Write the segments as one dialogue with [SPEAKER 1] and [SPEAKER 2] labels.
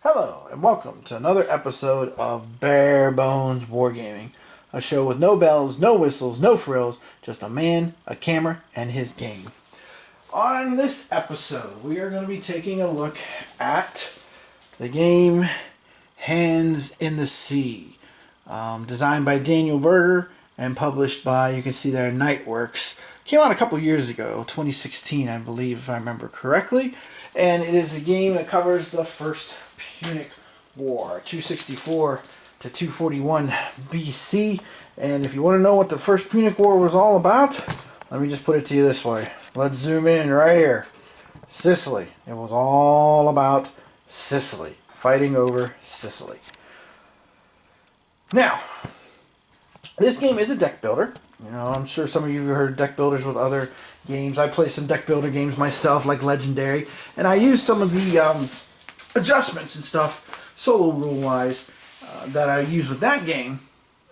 [SPEAKER 1] Hello, and welcome to another episode of Bare Bones Wargaming, a show with no bells, no whistles, no frills, just a man, a camera, and his game. On this episode, we are going to be taking a look at the game Hands in the Sea, designed by Daniel Berger and published by, you can see there, Nightworks. Came out a couple years ago, 2016, I believe, if I remember correctly, and it is a game that covers the First Punic War, 264 to 241 BC. And if you want to know what the First Punic War was all about, let me just put it to you this way. Let's zoom in right here. Sicily. It was all about Sicily. Fighting over Sicily. Now, this game is a deck builder. You know, I'm sure some of you have heard deck builders with other games. I play some deck builder games myself, like Legendary, and I use some of the adjustments and stuff, solo rule-wise, that I use with that game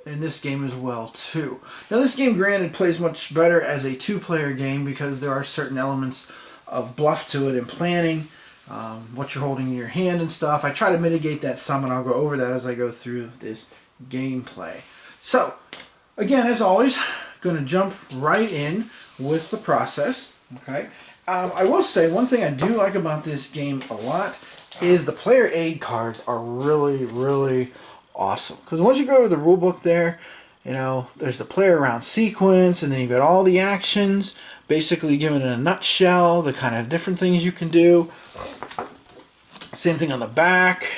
[SPEAKER 1] in this game as well, too. Now, this game, granted, plays much better as a two-player game because there are certain elements of bluff to it and planning, what you're holding in your hand and stuff. I try to mitigate that some, and I'll go over that as I go through this gameplay. So, again, as always, going to jump right in with the process. Okay, I will say one thing I do like about this game a lot is the player aid cards are really awesome. Because once you go to the rule book there, you know, there's the player around sequence, and then you've got all the actions, basically given in a nutshell, the kind of different things you can do. Same thing on the back,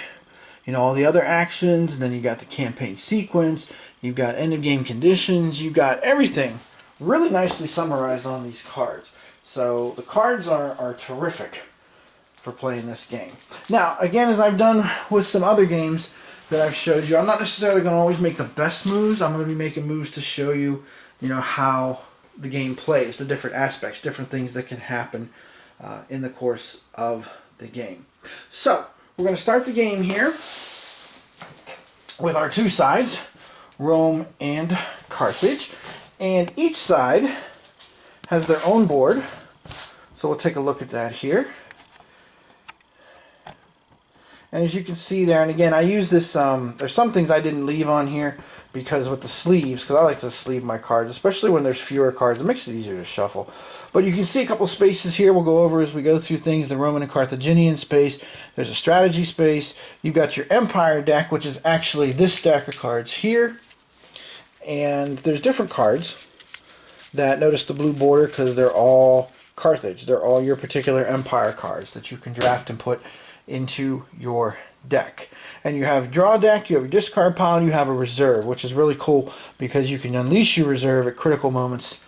[SPEAKER 1] you know, all the other actions, and then you got the campaign sequence, you've got end of game conditions, you've got everything really nicely summarized on these cards. So the cards are terrific for playing this game. Now, again, as I've done with some other games that I've showed you, I'm not necessarily going to always make the best moves. I'm going to be making moves to show you, you know, how the game plays, the different aspects, different things that can happen in the course of the game. So, we're going to start the game here with our two sides, Rome and Carthage, and each side has their own board. So we'll take a look at that here. And as you can see there, and again, I use this, there's some things I didn't leave on here because with the sleeves, because I like to sleeve my cards, especially when there's fewer cards. It makes it easier to shuffle. But you can see a couple spaces here we'll go over as we go through things. The Roman and Carthaginian space. There's a strategy space. You've got your Empire deck, which is actually this stack of cards here. And there's different cards that, notice the blue border because they're all Carthage. They're all your particular Empire cards that you can draft and put into your deck. And you have draw deck, you have your discard pile, and you have a reserve, which is really cool because you can unleash your reserve at critical moments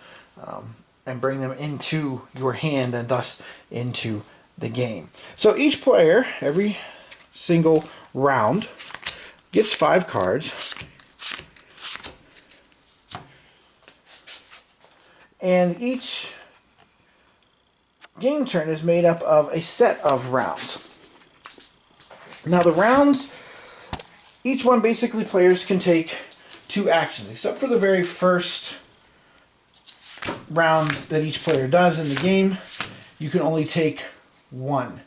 [SPEAKER 1] and bring them into your hand and thus into the game. So each player, every single round, gets 5 cards. And each game turn is made up of a set of rounds. Now the rounds, each one basically players can take 2 actions, except for the very first round that each player does in the game. You can only take 1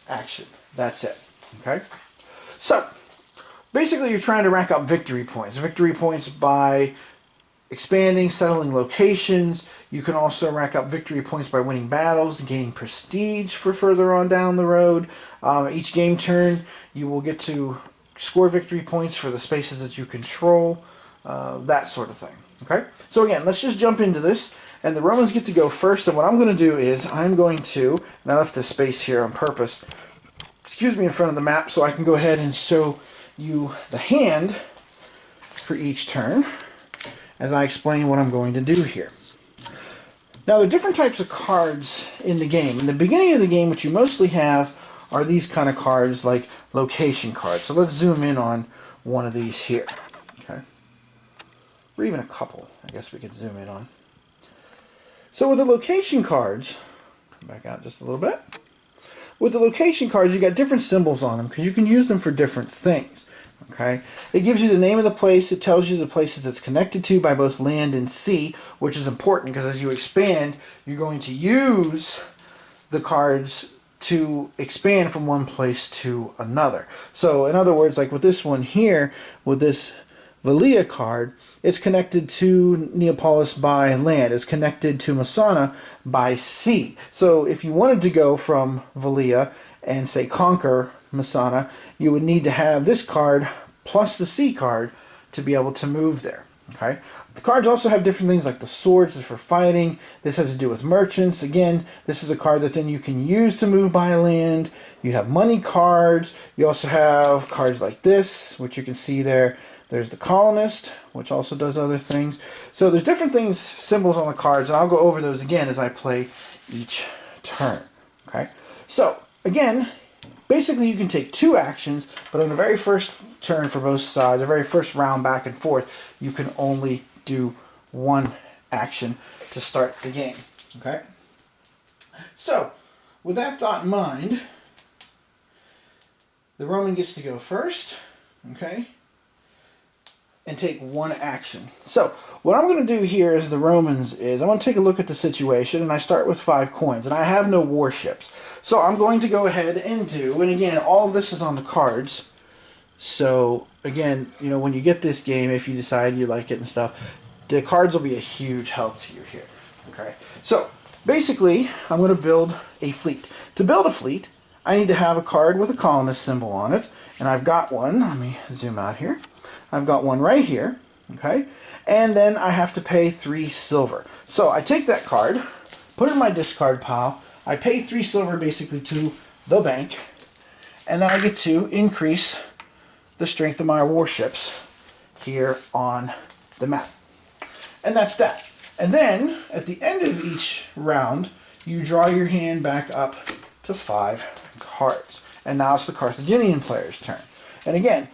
[SPEAKER 1] action. That's it. Okay? So, basically you're trying to rack up victory points. Victory points by expanding, settling locations. You can also rack up victory points by winning battles and gaining prestige for further on down the road. Each game turn, you will get to score victory points for the spaces that you control, that sort of thing. Okay? So again, let's just jump into this. And the Romans get to go first. And what I'm going to do is I'm going to, and I left this space here on purpose, excuse me, in front of the map so I can go ahead and show you the hand for each turn as I explain what I'm going to do here. Now, there are different types of cards in the game. In the beginning of the game, what you mostly have are these kind of cards like location cards. So let's zoom in on one of these here. Okay, or even a couple, I guess we could zoom in on. So with the location cards, come back out just a little bit. With the location cards, you got different symbols on them because you can use them for different things. Okay, it gives you the name of the place. It tells you the places it's connected to by both land and sea, which is important because as you expand, you're going to use the cards to expand from one place to another. So in other words, like with this one here, with this Valia card, it's connected to Neapolis by land. It's connected to Masana by sea. So if you wanted to go from Valia and say conquer Masana, you would need to have this card plus the sea card to be able to move there. Okay. The cards also have different things like the swords is for fighting. This has to do with merchants. Again, this is a card that then you can use to move by land. You have money cards. You also have cards like this, which you can see there. There's the colonist, which also does other things. So there's different things, symbols on the cards, and I'll go over those again as I play each turn. Okay. So again, basically you can take 2 actions, but on the very first turn for both sides, the very first round back and forth, you can only do 1 action to start the game. Okay? So, with that thought in mind, the Roman gets to go first, okay, and take 1 action. So, what I'm going to do here as the Romans is, I'm going to take a look at the situation, and I start with 5 coins, and I have no warships. So I'm going to go ahead and do, and again, all of this is on the cards. So again, you know, when you get this game, if you decide you like it and stuff, the cards will be a huge help to you here. Okay. So basically, I'm going to build a fleet. To build a fleet, I need to have a card with a colonist symbol on it, and I've got one. Let me zoom out here. I've got one right here. Okay. And then I have to pay 3 silver. So I take that card, put it in my discard pile. I pay 3 silver basically to the bank, and then I get to increase the strength of my warships here on the map. And that's that. And then, at the end of each round, you draw your hand back up to 5 cards. And now it's the Carthaginian player's turn. And again,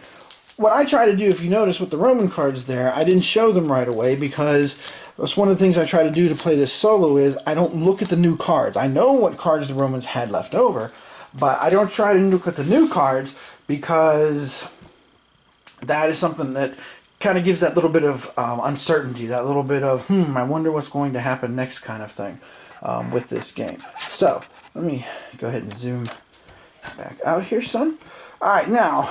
[SPEAKER 1] what I try to do, if you notice with the Roman cards there, I didn't show them right away because that's one of the things I try to do to play this solo is I don't look at the new cards. I know what cards the Romans had left over, but I don't try to look at the new cards because that is something that kind of gives that little bit of uncertainty, that little bit of, I wonder what's going to happen next kind of thing with this game. So, let me go ahead and zoom back out here some. Alright, now,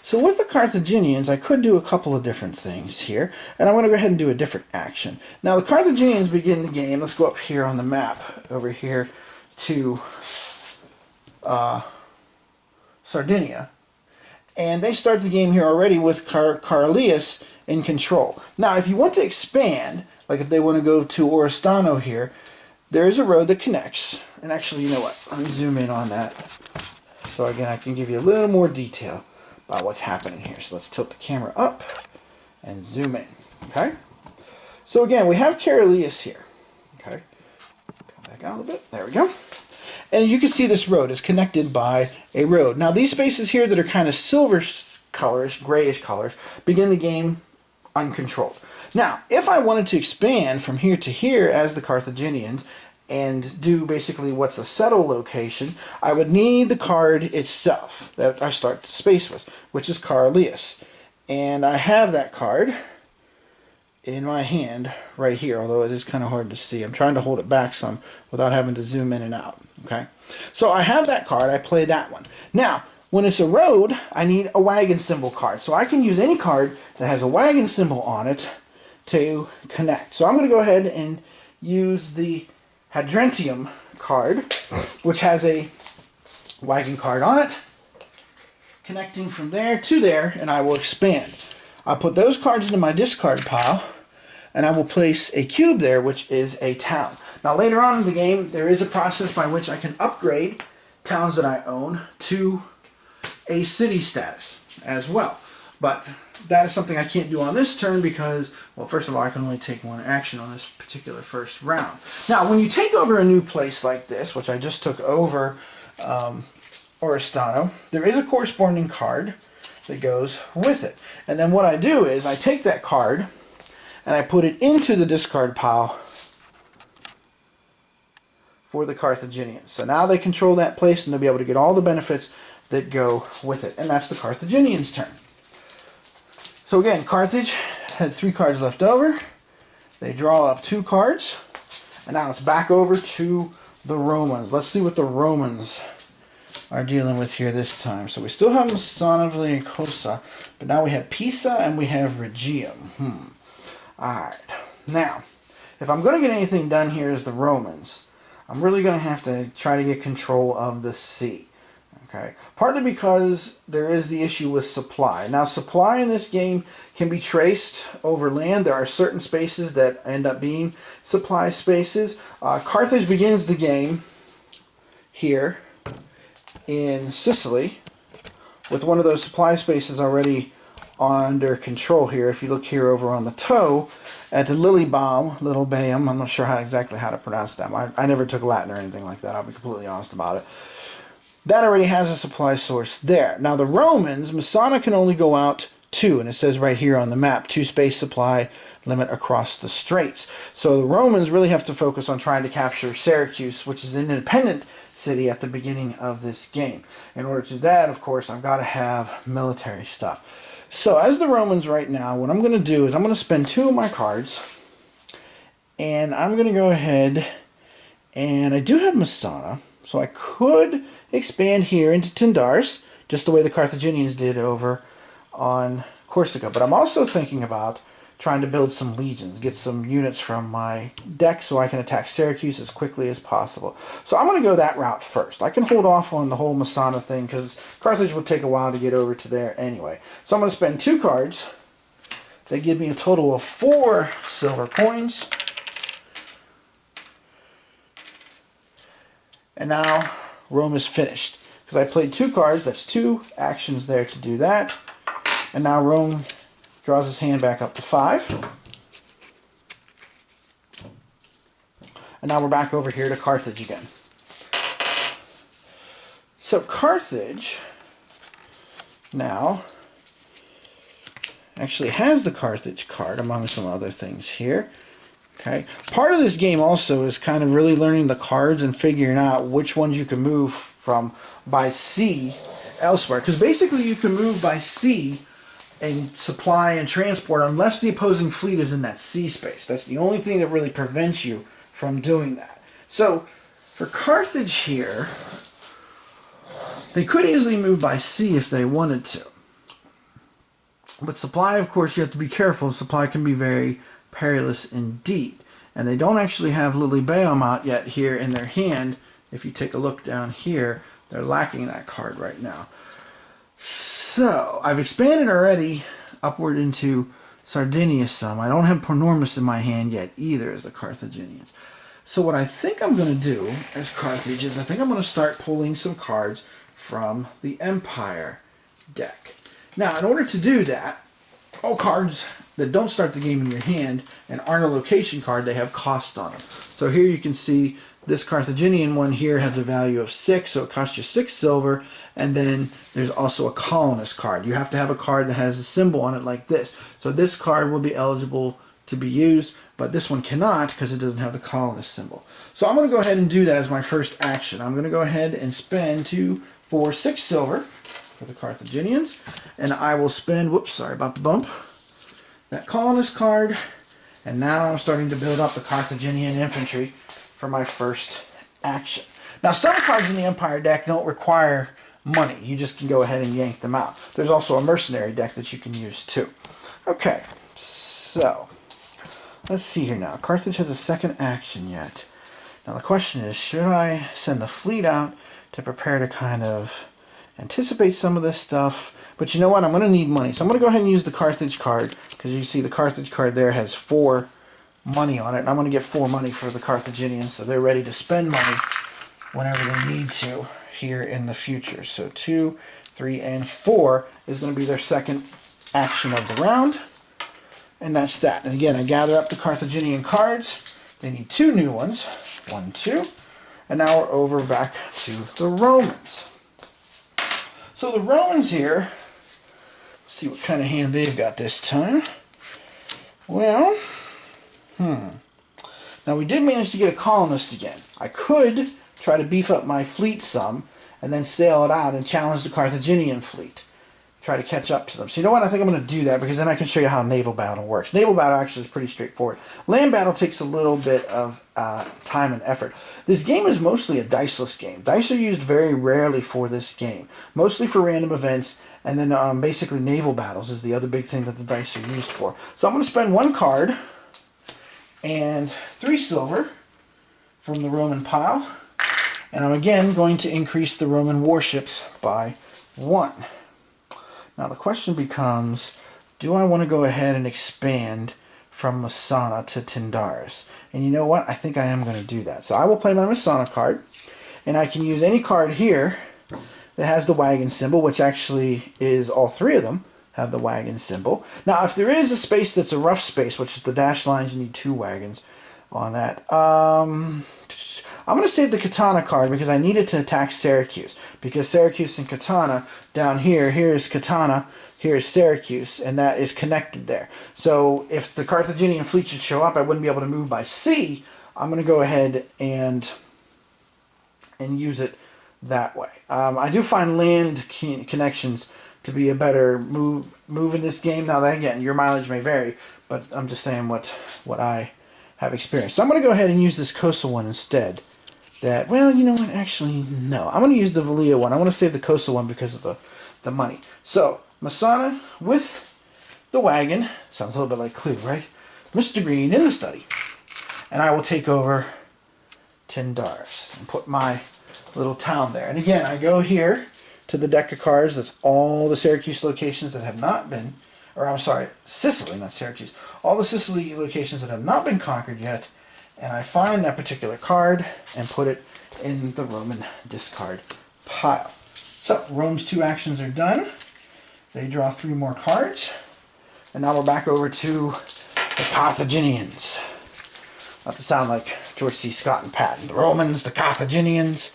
[SPEAKER 1] so with the Carthaginians, I could do a couple of different things here, and I'm going to go ahead and do a different action. Now, the Carthaginians begin the game. Let's go up here on the map, over here to Sardinia. And they start the game here already with Carlias in control. Now, if you want to expand, like if they want to go to Oristano here, there is a road that connects. And actually, you know what? Let me zoom in on that. So again, I can give you a little more detail about what's happening here. So let's tilt the camera up and zoom in. Okay? So again, we have Carlias here. Okay? Come back out a little bit. There we go. And you can see this road is connected by a road. Now these spaces here that are kind of silver colors, grayish colors, begin the game uncontrolled. Now, if I wanted to expand from here to here as the Carthaginians and do basically what's a settle location, I would need the card itself that I start the space with, which is Carlias. And I have that card in my hand right here, although it is kind of hard to see. I'm trying to hold it back some without having to zoom in and out. Okay, so I have that card. I play that one. Now, when it's a road, I need a wagon symbol card. So I can use any card that has a wagon symbol on it to connect. So I'm going to go ahead and use the Hadrentium card, which has a wagon card on it, connecting from there to there, and I will expand. I'll put those cards into my discard pile, and I will place a cube there, which is a town. Now later on in the game, there is a process by which I can upgrade towns that I own to a city status as well. But that is something I can't do on this turn because, well, first of all, I can only take 1 action on this particular first round. Now, when you take over a new place like this, which I just took over Oristano, there is a corresponding card that goes with it. And then what I do is I take that card and I put it into the discard pile for the Carthaginians. So now they control that place and they'll be able to get all the benefits that go with it. And that's the Carthaginians' turn. So again, Carthage had 3 cards left over. They draw up 2 cards. And now it's back over to the Romans. Let's see what the Romans are dealing with here this time. So we still have Masana Cosa, but now we have Pisa and we have Regium. Alright. Now, if I'm going to get anything done here as the Romans, I'm really going to have to try to get control of the sea. Okay. Partly because there is the issue with supply. Now, supply in this game can be traced over land. There are certain spaces that end up being supply spaces. Carthage begins the game here in Sicily with one of those supply spaces already under control here. If you look here over on the toe at the Lilybaum, I'm not sure exactly how to pronounce that. I never took Latin or anything like that. I'll be completely honest about it. That already has a supply source there. Now the Romans, Masana can only go out 2, and it says right here on the map, 2 space supply limit across the straits. So the Romans really have to focus on trying to capture Syracuse, which is an independent city at the beginning of this game. In order to do that, of course, I've got to have military stuff. So as the Romans right now, what I'm going to do is I'm going to spend 2 of my cards, and I'm going to go ahead, and I do have Masana, so I could expand here into Tindars, just the way the Carthaginians did over on Corsica. But I'm also thinking about trying to build some legions, get some units from my deck so I can attack Syracuse as quickly as possible. So I'm going to go that route first. I can hold off on the whole Masana thing because Carthage will take a while to get over to there anyway. So I'm going to spend 2 cards. They give me a total of 4 silver coins. And now Rome is finished. Because I played 2 cards, that's 2 actions there to do that. And now Rome draws his hand back up to 5. And now we're back over here to Carthage again. So Carthage now actually has the Carthage card among some other things here. Okay. Part of this game also is kind of really learning the cards and figuring out which ones you can move from by sea elsewhere. Because basically you can move by sea and supply and transport unless the opposing fleet is in that sea space. That's the only thing that really prevents you from doing that. So for Carthage here, they could easily move by sea if they wanted to. But supply, of course, you have to be careful. Supply can be very perilous indeed. And they don't actually have Lilybaum out yet here in their hand. If you take a look down here, they're lacking that card right now. So, I've expanded already upward into Sardinia some. I don't have Panormus in my hand yet either as the Carthaginians. So what I think I'm going to do as Carthage is I think I'm going to start pulling some cards from the Empire deck. Now, in order to do that, all cards that don't start the game in your hand and aren't a location card, they have costs on them. So here you can see this Carthaginian one here has a value of 6, so it costs you 6 silver, and then there's also a colonist card. You have to have a card that has a symbol on it like this. So this card will be eligible to be used, but this one cannot because it doesn't have the colonist symbol. So I'm going to go ahead and do that as my first action. I'm going to go ahead and spend 2 for 6 silver for the Carthaginians, and I will spend, whoops, sorry about the bump, that colonist card, and now I'm starting to build up the Carthaginian infantry for my first action. Now some cards in the Empire deck don't require money. You just can go ahead and yank them out. There's also a mercenary deck that you can use too. Okay, so let's see here now. Carthage has a second action yet. Now the question is, should I send the fleet out to prepare to kind of anticipate some of this stuff? But you know what? I'm going to need money. So I'm going to go ahead and use the Carthage card, because you see the Carthage card there has 4 money on it. And I'm going to get 4 money for the Carthaginians, so they're ready to spend money whenever they need to here in the future. So 2, 3, and 4 is going to be their second action of the round. And that's that. And again, I gather up the Carthaginian cards. They need 2 new ones. 1, 2. And now we're over back to the Romans. So the Romans here, let's see what kind of hand they've got this time. Well, now we did manage to get a colonist again. I could try to beef up my fleet some and then sail it out and challenge the Carthaginian fleet. try to catch up to them. So you know what? I think I'm going to do that because then I can show you how naval battle works. Naval battle actually is pretty straightforward. Land battle takes a little bit of time and effort. This game is mostly a diceless game. Dice are used very rarely for this game, mostly for random events, and then basically naval battles is the other big thing that the dice are used for. So I'm going to spend 1 card and 3 silver from the Roman pile, and I'm again going to increase the Roman warships by 1. Now the question becomes, do I want to go ahead and expand from Masana to Tindaris? And you know what? I think I am going to do that. So I will play my Masana card, and I can use any card here that has the wagon symbol, which actually is all 3 of them have the wagon symbol. Now if there is a space that's a rough space, which is the dashed lines, you need 2 wagons on that. I'm going to save the Katana card because I need it to attack Syracuse. Because Syracuse and Katana down here, here is Katana, here is Syracuse, and that is connected there. So if the Carthaginian fleet should show up, I wouldn't be able to move by sea. I'm going to go ahead and use it that way. I do find land connections to be a better move in this game. Now, that, again, your mileage may vary, but I'm just saying what I have experienced. So I'm going to go ahead and use this coastal one instead. That, well, you know what, actually, no. I'm going to use the Valia one. I want to save the coastal one because of the money. So, Masana with the wagon. Sounds a little bit like Clue, right? Mr. Green in the study. And I will take over Tindaris and put my little town there. And again, I go here to the deck of cards. That's all the Syracuse locations that have not been, or I'm sorry, Sicily, not Syracuse. All the Sicily locations that have not been conquered yet. And I find that particular card and put it in the Roman discard pile. So, Rome's 2 actions are done. They draw 3 more cards. And now we're back over to the Carthaginians. Not to sound like George C. Scott and Patton. The Romans, the Carthaginians.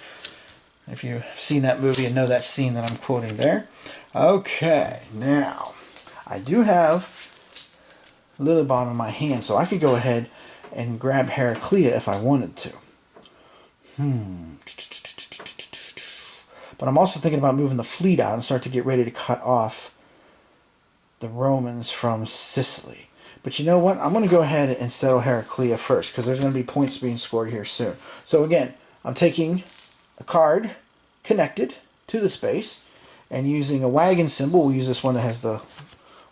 [SPEAKER 1] If you've seen that movie and know that scene that I'm quoting there. Okay, now, I do have Lillibomb in my hand, so I could go ahead and grab Heraclea if I wanted to. But I'm also thinking about moving the fleet out and start to get ready to cut off the Romans from Sicily. But you know what? I'm going to go ahead and settle Heraclea first because there's going to be points being scored here soon. So again, I'm taking a card connected to the space and using a wagon symbol. We'll use this one that has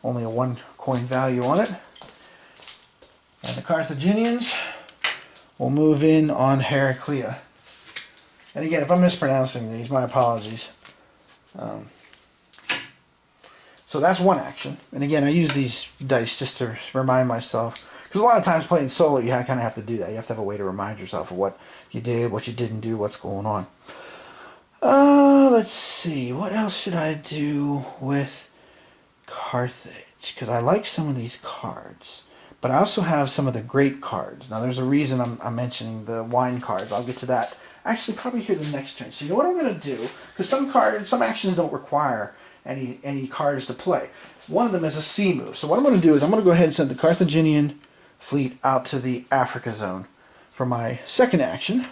[SPEAKER 1] only a 1 coin value on it. And the Carthaginians will move in on Heraclea. And again, if I'm mispronouncing these, my apologies. So that's 1 action. And again, I use these dice just to remind myself. Because a lot of times playing solo, you kind of have to do that. You have to have a way to remind yourself of what you did, what you didn't do, what's going on. Let's see. What else should I do with Carthage? Because I like some of these cards. But I also have some of the great cards. Now, there's a reason I'm mentioning the wine cards. I'll get to that actually probably here the next turn. So you know what I'm going to do? Because some actions don't require any cards to play. One of them is a sea move. So what I'm going to do is I'm going to go ahead and send the Carthaginian fleet out to the Africa zone for my 2nd action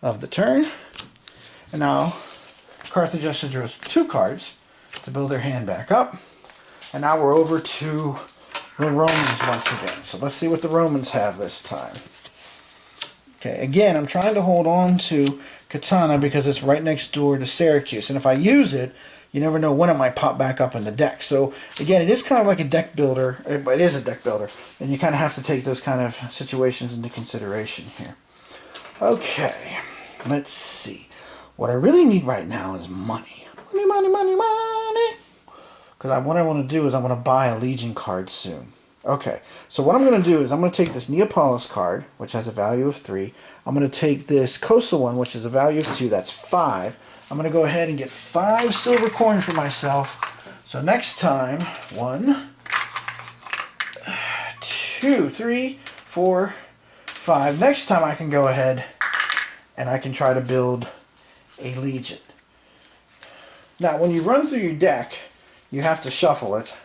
[SPEAKER 1] of the turn. And now Carthage just draws 2 cards to build their hand back up. And now we're over to the Romans once again. So let's see what the Romans have this time. Okay, again, I'm trying to hold on to Katana because it's right next door to Syracuse. And if I use it, you never know when it might pop back up in the deck. So again, it is kind of like a deck builder. It is a deck builder. And you kind of have to take those kind of situations into consideration here. Okay, let's see. What I really need right now is money. Money, money, money, money. Because what I want to do is I want to buy a Legion card soon. Okay, so what I'm going to do is I'm going to take this Neapolis card, which has a value of 3. I'm going to take this Coastal one, which is a value of 2. That's 5. I'm going to go ahead and get 5 silver coin for myself. So next time, 1, 2, 3, 4, 5. Next time I can go ahead and I can try to build a Legion. Now, when you run through your deck, you have to shuffle it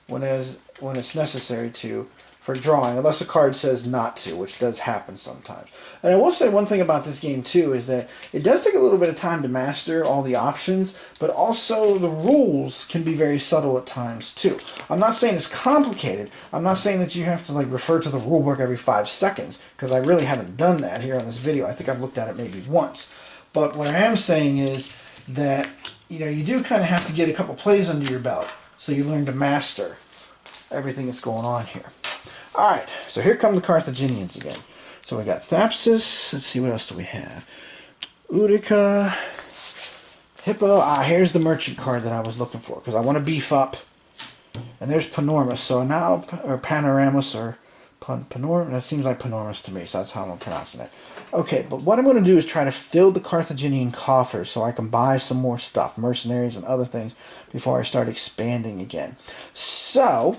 [SPEAKER 1] when it's necessary to for drawing, unless a card says not to, which does happen sometimes. And I will say one thing about this game too is that it does take a little bit of time to master all the options, but also the rules can be very subtle at times too. I'm not saying it's complicated. I'm not saying that you have to like refer to the rule book every 5 seconds, because I really haven't done that here on this video. I think I've looked at it maybe once. But what I am saying is that, you know, you do kind of have to get a couple plays under your belt so you learn to master everything that's going on here. Alright, so here come the Carthaginians again. So we got Thapsus. Let's see, what else do we have? Utica, Hippo. Here's the merchant card that I was looking for, because I want to beef up. And there's Panormus. So now, or Panoramus, or Panormus. That seems like Panormus to me, so that's how I'm pronouncing it. Okay, but what I'm going to do is try to fill the Carthaginian coffers so I can buy some more stuff, mercenaries and other things, before I start expanding again. So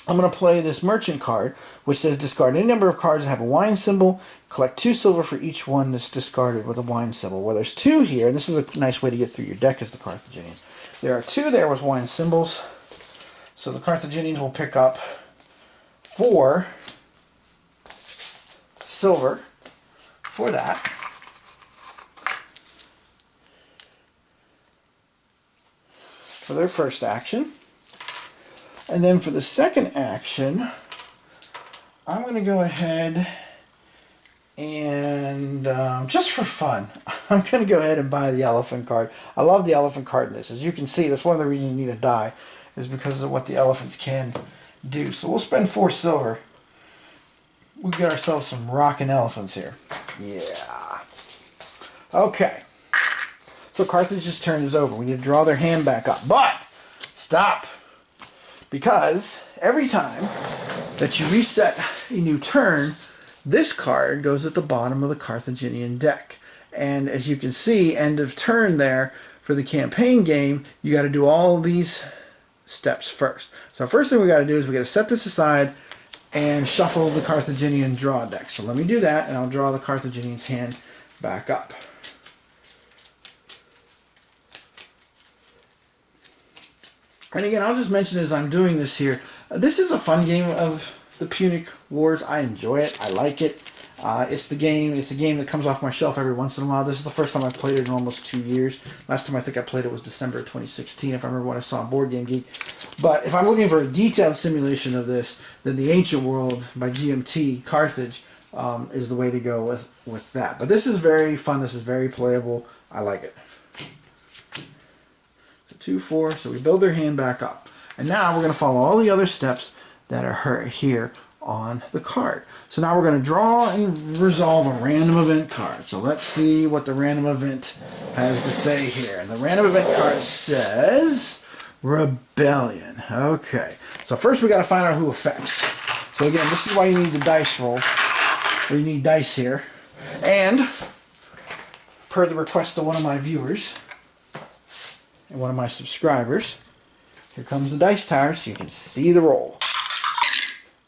[SPEAKER 1] I'm going to play this merchant card, which says discard any number of cards that have a wine symbol. Collect 2 silver for each one that's discarded with a wine symbol. Well, there's 2 here, and this is a nice way to get through your deck as the Carthaginians. There are 2 there with wine symbols, so the Carthaginians will pick up 4 silver for that. For their first action. And then for the second action, I'm going to go ahead and, just for fun, I'm going to go ahead and buy the elephant card. I love the elephant card in this. As you can see, that's one of the reasons you need a die, is because of what the elephants can do. So we'll spend 4 silver. We'll get ourselves some rockin' elephants here. Yeah. Okay. So Carthage's turn is over. We need to draw their hand back up. But, stop. Because every time that you reset a new turn, this card goes at the bottom of the Carthaginian deck. And as you can see, end of turn there for the campaign game, you got to do all these steps first. So first thing we got to do is we got to set this aside and shuffle the Carthaginian draw deck. So let me do that, and I'll draw the Carthaginian's hand back up. And again, I'll just mention as I'm doing this here, this is a fun game of the Punic Wars. I enjoy it. I like it. It's a game that comes off my shelf every once in a while. This is the first time I've played it in almost 2 years. Last time I think I played it was December of 2016, if I remember what I saw on Board Game Geek. But if I'm looking for a detailed simulation of this, then The Ancient World by GMT Carthage is the way to go with that. But this is very fun. This is very playable. I like it. 2, 4, so we build their hand back up. And now we're going to follow all the other steps that are here on the card. So now we're going to draw and resolve a random event card. So let's see what the random event has to say here. And the random event card says Rebellion. Okay. So first we got to find out who affects. So again, this is why you need the dice roll, or you need dice here. And per the request of one of my viewers and one of my subscribers, here comes the dice tower so you can see the roll.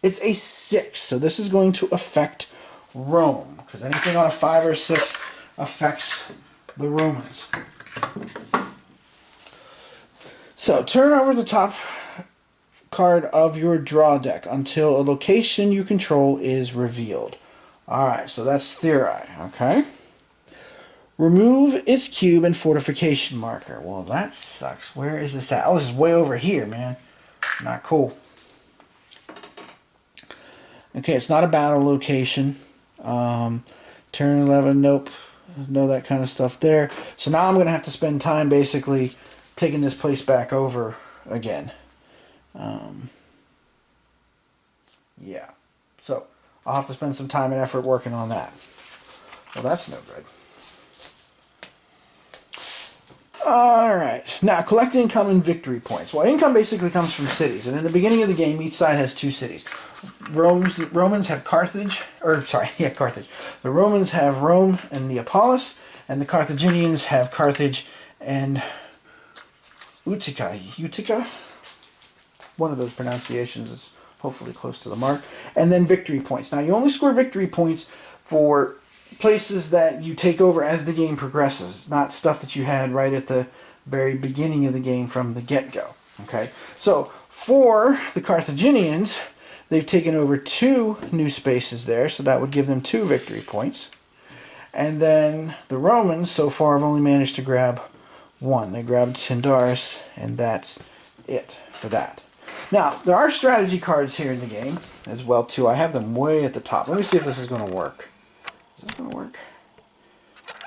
[SPEAKER 1] It's a 6, so this is going to affect Rome, because anything on a 5 or 6 affects the Romans. So turn over the top card of your draw deck until a location you control is revealed. Alright, so that's Therai, okay? Remove its cube and fortification marker. Well, that sucks. Where is this at? Oh, this is way over here, man. Not cool. Okay, it's not a battle location. Turn 11, nope. No, that kind of stuff there. So now I'm going to have to spend time basically taking this place back over again. Yeah. So I'll have to spend some time and effort working on that. Well, that's no good. Alright, now collect income and victory points. Well, income basically comes from cities, and in the beginning of the game, each side has 2 cities. Romans have Carthage, Carthage. The Romans have Rome and Neapolis, and the Carthaginians have Carthage and Utica. Utica? One of those pronunciations is hopefully close to the mark. And then victory points. Now, you only score victory points for places that you take over as the game progresses, not stuff that you had right at the very beginning of the game from the get-go. Okay, so for the Carthaginians, They've taken over 2 new spaces there, so that would give them 2 victory points. And then the Romans so far have only managed to grab 1. They grabbed Tindaris, and that's it for that. Now, there are strategy cards here in the game as well, too. I have them way at the top. Let me see if this is going to work. Is this going to work?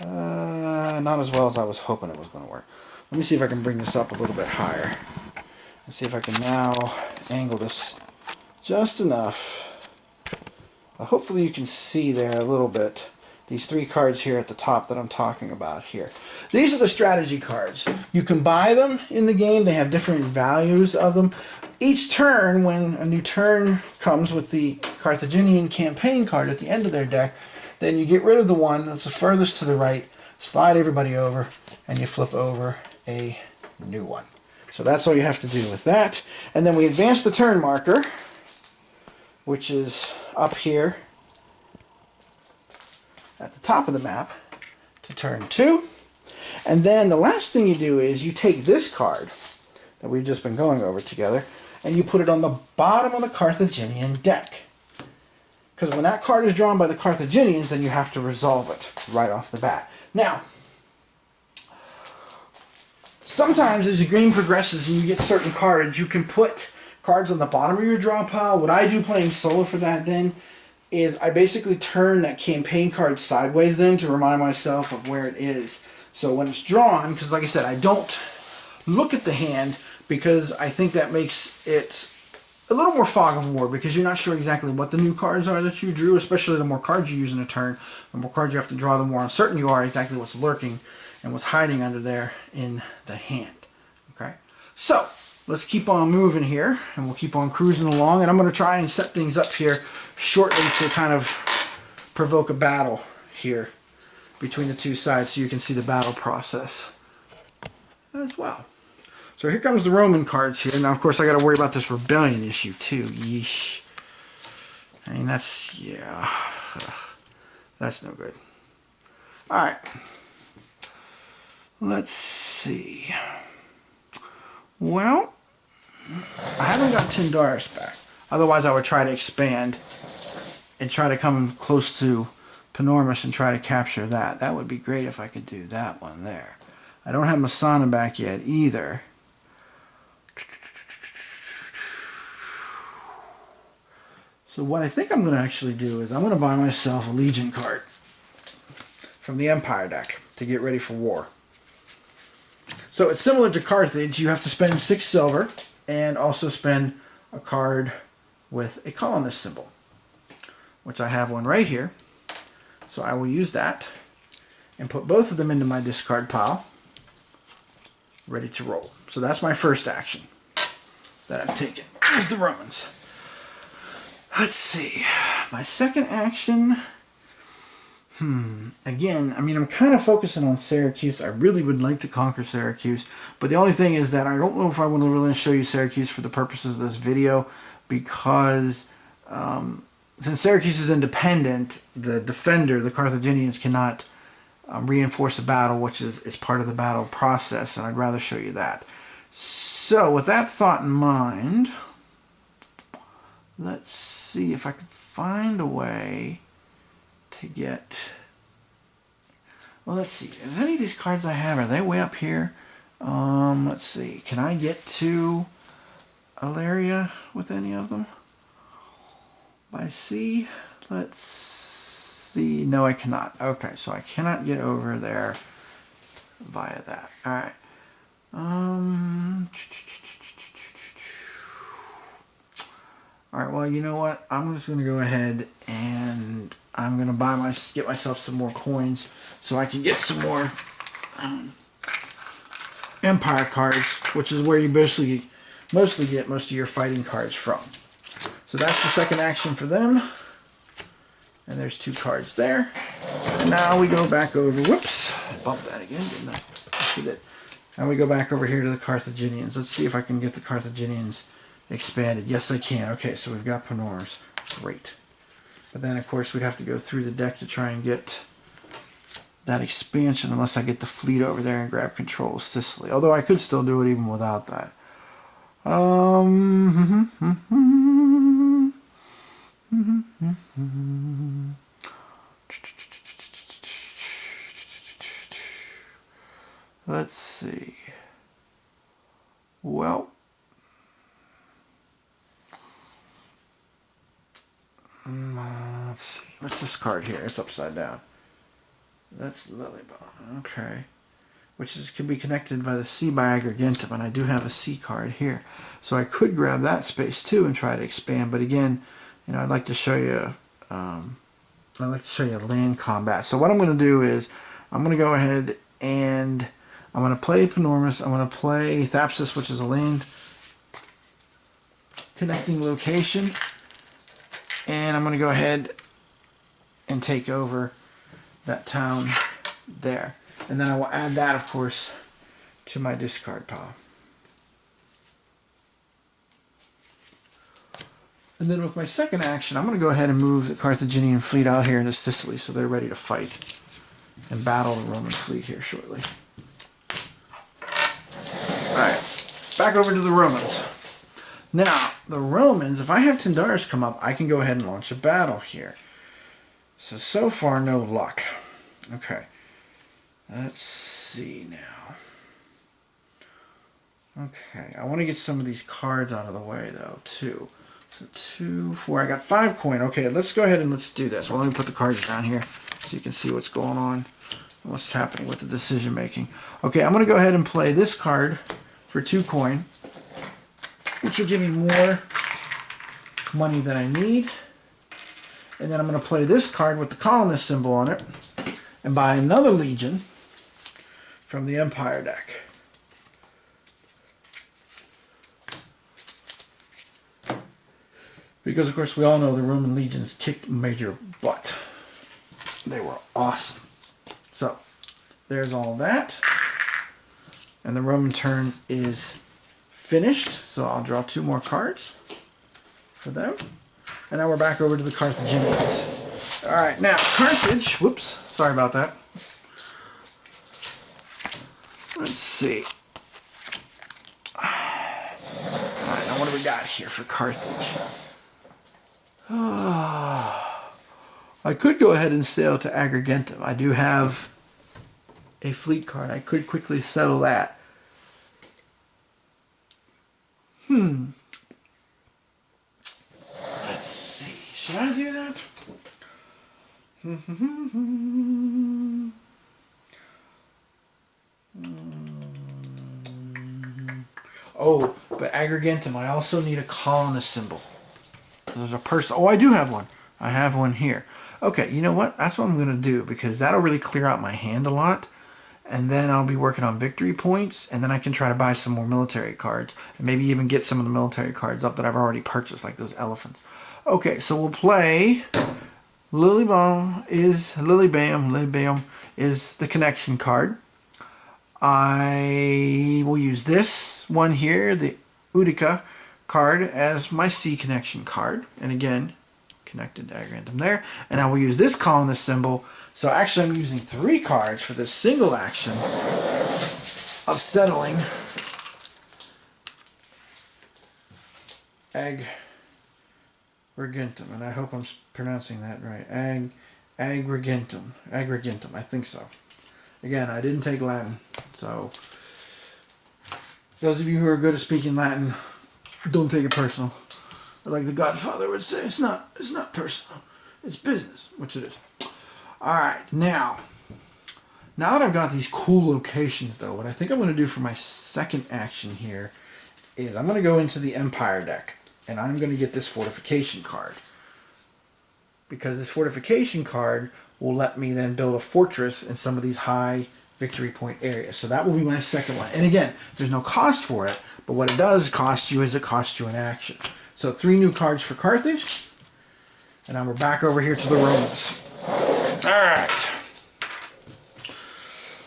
[SPEAKER 1] Not as well as I was hoping it was going to work. Let me see if I can bring this up a little bit higher. And see if I can now angle this just enough. Hopefully you can see there a little bit. These 3 cards here at the top that I'm talking about here. These are the strategy cards. You can buy them in the game. They have different values of them. Each turn, when a new turn comes with the Carthaginian campaign card at the end of their deck, then you get rid of the one that's the furthest to the right, slide everybody over, and you flip over a new one. So that's all you have to do with that. And then we advance the turn marker, which is up here at the top of the map, to turn 2. And then the last thing you do is you take this card that we've just been going over together, and you put it on the bottom of the Carthaginian deck. Because when that card is drawn by the Carthaginians, then you have to resolve it right off the bat. Now, sometimes as your game progresses and you get certain cards, you can put cards on the bottom of your draw pile. What I do playing solo for that then is I basically turn that campaign card sideways then to remind myself of where it is. So when it's drawn, because like I said, I don't look at the hand because I think that makes it a little more fog of war, because you're not sure exactly what the new cards are that you drew, especially the more cards you use in a turn. The more cards you have to draw, the more uncertain you are exactly what's lurking and what's hiding under there in the hand. Okay, so let's keep on moving here, and we'll keep on cruising along, and I'm going to try and set things up here shortly to kind of provoke a battle here between the 2 sides so you can see the battle process as well. So here comes the Roman cards here. Now, of course, I got to worry about this rebellion issue too. Yeesh. I mean, that's, yeah, that's no good. All right. Let's see. Well, I haven't got Tindaris back. Otherwise, I would try to expand and try to come close to Panormus and try to capture that. That would be great if I could do that one there. I don't have Masana back yet either. So what I think I'm going to actually do is I'm going to buy myself a Legion card from the Empire deck to get ready for war. So it's similar to Carthage. You have to spend 6 silver and also spend a card with a colonist symbol, which I have one right here. So I will use that and put both of them into my discard pile, ready to roll. So that's my first action that I've taken. Here's the Romans. Let's see. My second action. Again, I mean, I'm kind of focusing on Syracuse. I really would like to conquer Syracuse. But the only thing is that I don't know if I want to really show you Syracuse for the purposes of this video. Because since Syracuse is independent, the defender, the Carthaginians, cannot reinforce a battle, which is part of the battle process. And I'd rather show you that. So with that thought in mind, let's see if I can find a way to get... Well, let's see. Is any of these cards I have, are they way up here? Let's see. Can I get to Ilaria with any of them? By sea? Let's see. No, I cannot. Okay, so I cannot get over there via that. Alright. Alright, well, you know what? I'm just going to go ahead and I'm going to get myself some more coins so I can get some more Empire cards, which is where you mostly get most of your fighting cards from. So that's the second action for them. And there's 2 cards there. And now we go back over. Whoops. I bumped that again, didn't I? I see that. And we go back over here to the Carthaginians. Let's see if I can get the Carthaginians expanded. Yes, I can. Okay, so we've got Panormus. Great. But then, of course, we'd have to go through the deck to try and get that expansion, unless I get the fleet over there and grab control of Sicily. Although I could still do it even without that. Let's see. Well, let's see. What's this card here? It's upside down. That's Lilybone. Okay. Which can be connected by the C by Agrigentum, and I do have a C card here. So I could grab that space too and try to expand, but again, you know, I'd like to show you land combat. So what I'm going to do is I'm going to go ahead and I'm going to play Panormus. I'm going to play Thapsus, which is a land connecting location, and I'm going to go ahead and take over that town there. And then I will add that, of course, to my discard pile. And then with my second action, I'm going to go ahead and move the Carthaginian fleet out here into Sicily so they're ready to fight and battle the Roman fleet here shortly. Alright, back over to the Romans. Now, the Romans, if I have Tyndaris come up, I can go ahead and launch a battle here. So far, no luck. Okay. Let's see now. Okay, I want to get some of these cards out of the way, though, too. So 2, 4, I got 5 coin. Okay, let's go ahead and let's do this. Well, let me put the cards down here so you can see what's going on, what's happening with the decision making. Okay, I'm going to go ahead and play this card for 2 coin, which will give me more money than I need. And then I'm going to play this card with the colonist symbol on it and buy another legion from the Empire deck. Because, of course, we all know the Roman legions kicked major butt. They were awesome. So, there's all that. And the Roman turn is finished. So, I'll draw 2 more cards for them. And now we're back over to the Carthaginians. Alright, now, Carthage. Whoops, sorry about that. Let's see. Alright, now what do we got here for Carthage? I could go ahead and sail to Agrigentum. I do have a fleet card. I could quickly settle that. Let's see. Should I do that? Oh, but Agrigentum, I also need a colonist symbol. There's a person. Oh, I do have one. I have one here. Okay, you know what? That's what I'm going to do, because that'll really clear out my hand a lot. And then I'll be working on victory points, and then I can try to buy some more military cards, and maybe even get some of the military cards up that I've already purchased, like those elephants. Okay, so we'll play Lilybone is the connection card. I will use this one here, the Utica card, as my C connection card. And again, connected to Agrigentum there. And I will use this colonist symbol. So actually I'm using 3 cards for this single action of settling Agrigentum. And I hope I'm pronouncing that right. Agrigentum. I think so. Again, I didn't take Latin. So those of you who are good at speaking Latin, don't take it personal. Or like the Godfather would say, it's not personal. It's business, which it is. Alright, now that I've got these cool locations, though, what I think I'm going to do for my second action here is I'm going to go into the Empire deck, and I'm going to get this fortification card. Because this fortification card will let me then build a fortress in some of these high victory point areas. So that will be my second one. And again, there's no cost for it, but what it does cost you is it costs you an action. So 3 new cards for Carthage, and now we're back over here to the Romans. Alright.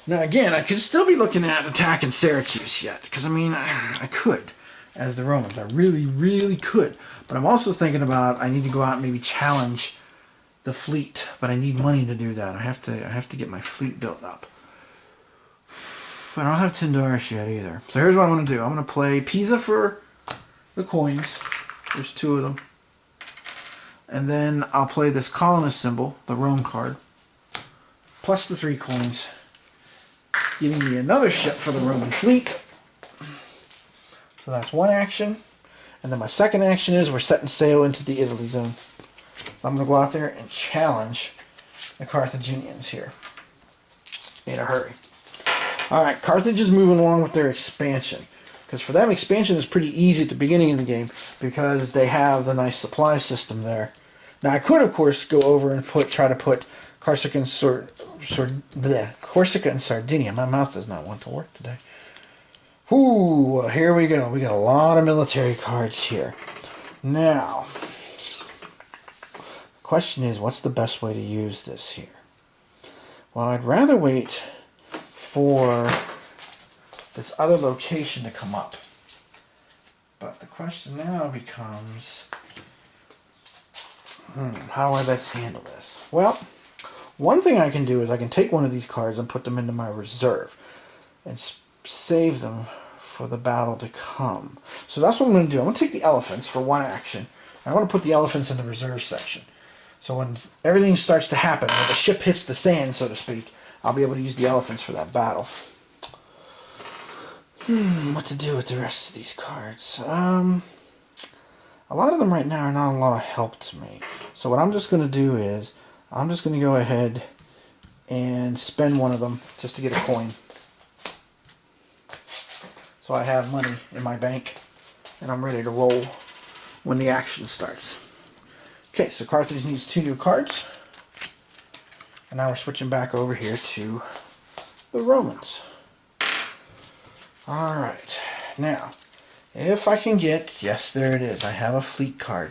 [SPEAKER 1] Now again, I could still be looking at attacking Syracuse yet, because I mean, I could, as the Romans. I really, really could. But I'm also thinking about, I need to go out and maybe challenge the fleet, but I need money to do that. I have to get my fleet built up. I don't have Tyndaris yet either. So here's what I'm going to do. I'm going to play Pisa for the coins. There's 2 of them. And then I'll play this colonist symbol, the Rome card, plus the 3 coins, giving me another ship for the Roman fleet. So that's one action. And then my second action is we're setting sail into the Italy zone. So I'm going to go out there and challenge the Carthaginians here in a hurry. Alright, Carthage is moving along with their expansion. Because for them, expansion is pretty easy at the beginning of the game because they have the nice supply system there. Now, I could, of course, go over and try to put Corsica and Sardinia. My mouth does not want to work today. Ooh, well, here we go. We got a lot of military cards here. Now, the question is, what's the best way to use this here? Well, I'd rather wait for this other location to come up. But the question now becomes, how do I best handle this? Well, one thing I can do is I can take one of these cards and put them into my reserve and save them for the battle to come. So that's what I'm going to do. I'm going to take the elephants for one action. I want to put the elephants in the reserve section. So when everything starts to happen, when the ship hits the sand, so to speak, I'll be able to use the elephants for that battle. What to do with the rest of these cards? A lot of them right now are not a lot of help to me. So what I'm just going to do is, I'm just going to go ahead and spend one of them just to get a coin. So I have money in my bank and I'm ready to roll when the action starts. Okay, so Carthage needs 2 new cards. And now we're switching back over here to the Romans. Alright, now, if I can get, yes, there it is, I have a fleet card.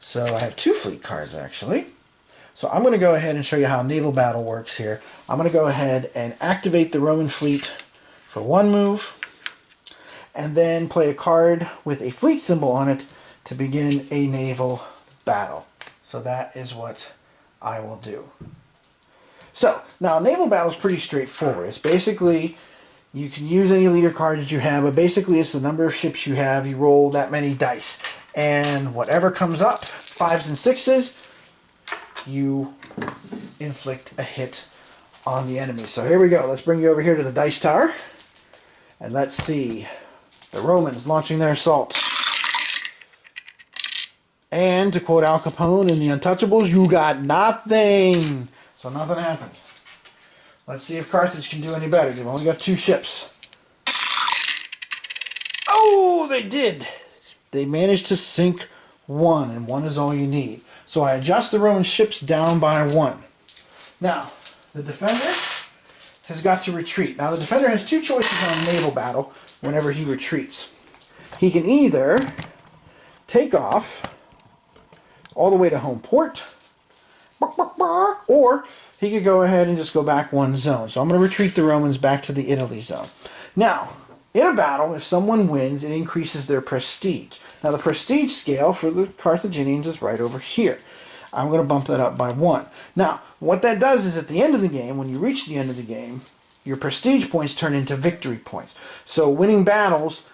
[SPEAKER 1] So I have 2 fleet cards actually. So I'm going to go ahead and show you how naval battle works here. I'm going to go ahead and activate the Roman fleet for 1 move, and then play a card with a fleet symbol on it to begin a naval battle. So that is what I will do. So, now a naval battle is pretty straightforward. It's basically, you can use any leader cards that you have, but basically it's the number of ships you have. You roll that many dice. And whatever comes up, 5s and 6s, you inflict a hit on the enemy. So here we go. Let's bring you over here to the dice tower. And let's see. The Romans launching their assault. And to quote Al Capone in The Untouchables, you got nothing. So nothing happened. Let's see if Carthage can do any better. They've only got 2 ships. Oh, they did. They managed to sink 1, and 1 is all you need. So I adjust the Roman ships down by 1. Now, the defender has got to retreat. Now, the defender has 2 choices on naval battle whenever he retreats. He can either take off all the way to home port, or he could go ahead and just go back 1 zone. So I'm going to retreat the Romans back to the Italy zone. Now, in a battle, if someone wins, it increases their prestige. Now, the prestige scale for the Carthaginians is right over here. I'm going to bump that up by 1. Now, what that does is at the end of the game, when you reach the end of the game, your prestige points turn into victory points. So winning battles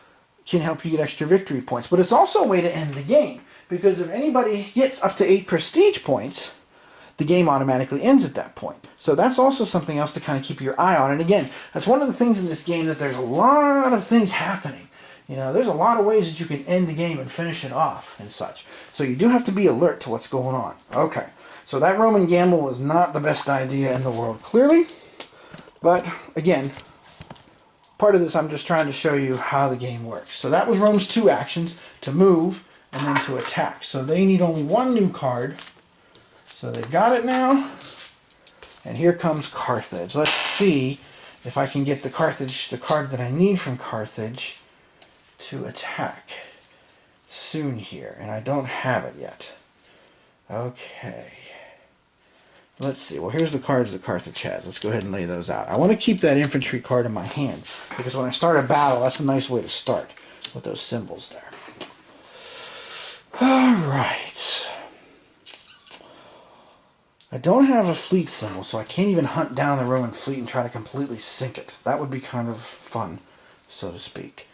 [SPEAKER 1] can help you get extra victory points. But it's also a way to end the game. Because if anybody gets up to 8 prestige points, the game automatically ends at that point. So that's also something else to kind of keep your eye on. And again, that's one of the things in this game, that there's a lot of things happening. You know, there's a lot of ways that you can end the game and finish it off and such. So you do have to be alert to what's going on. Okay, so that Roman gamble was not the best idea in the world, clearly. But again, part of this I'm just trying to show you how the game works. So that was Rome's 2 actions, to move and then to attack. So they need only 1 new card. So they've got it now. And here comes Carthage. Let's see if I can get the card that I need from Carthage to attack soon here. And I don't have it yet. Okay. Let's see. Well, here's the cards that Carthage has. Let's go ahead and lay those out. I want to keep that infantry card in my hand, because when I start a battle, that's a nice way to start with those symbols there. Alright. I don't have a fleet symbol, so I can't even hunt down the Roman fleet and try to completely sink it. That would be kind of fun, so to speak.